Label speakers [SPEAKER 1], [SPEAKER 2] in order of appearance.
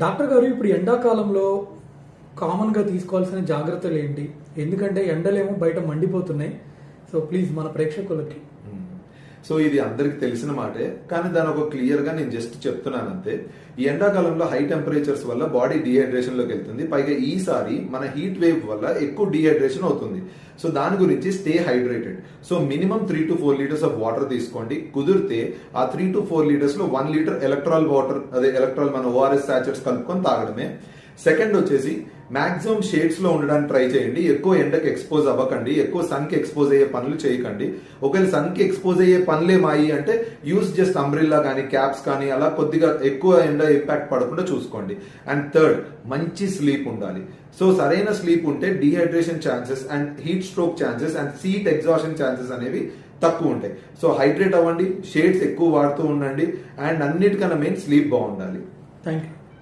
[SPEAKER 1] Doctor గారు ఇప్పుడు ఎండాకాలంలో కామన్గా తీసుకోవాల్సిన జాగ్రత్తలు ఏంటి? ఎందుకంటే ఎండలేమో బయట మండిపోతున్నాయి. సో ప్లీజ్ మన ప్రేక్షకులకి.
[SPEAKER 2] సో ఇది అందరికి తెలిసిన మాటే, కానీ దాని ఒక క్లియర్ గా నేను జస్ట్ చెప్తున్నాను అంతే. ఈ ఎండాకాలంలో హై టెంపరేచర్స్ వల్ల బాడీ డిహైడ్రేషన్ లోకి వెళ్తుంది. పైగా ఈసారి మన హీట్ వేవ్ వల్ల ఎక్కువ డిహైడ్రేషన్ అవుతుంది. సో దాని గురించి stay hydrated. So minimum 3 to 4 litres of water తీసుకోండి. కుదిరితే ఆ 3 to 4 లీటర్స్ లో 1 లీటర్ ఎలక్ట్రాల్ వాటర్, అదే ఎలక్ట్రాల్ మన ఓఆర్ఎస్ సాచెట్స్ కలుపుకొని తాగడమే. సెకండ్ వచ్చేసి మాక్సిమం షేడ్స్ లో ఉండడానికి ట్రై చేయండి. ఎక్కువ ఎండకి ఎక్స్పోజ్ అవ్వకండి. ఎక్కువ సన్ కి ఎక్స్పోజ్ అయ్యే పనులు చేయకండి. ఒకవేళ సన్ కి ఎక్స్పోజ్ అయ్యే పనులే మాయి అంటే యూస్ జస్ట్ అంబ్రిల్లా కానీ క్యాప్స్ కానీ అలా కొద్దిగా ఎక్కువ ఎండ ఇంపాక్ట్ పడకుండా చూసుకోండి. అండ్ థర్డ్, మంచి స్లీప్ ఉండాలి. సో సరైన స్లీప్ ఉంటే dehydration chances and heat stroke chances and heat exhaustion chances అనేవి తక్కువ ఉంటాయి. సో హైడ్రేట్ అవ్వండి, షేడ్స్ ఎక్కువ వాడుతూ ఉండండి, అండ్ అన్నిటికన్నా మెయిన్ స్లీప్ బాగుండాలి.
[SPEAKER 1] Thank you.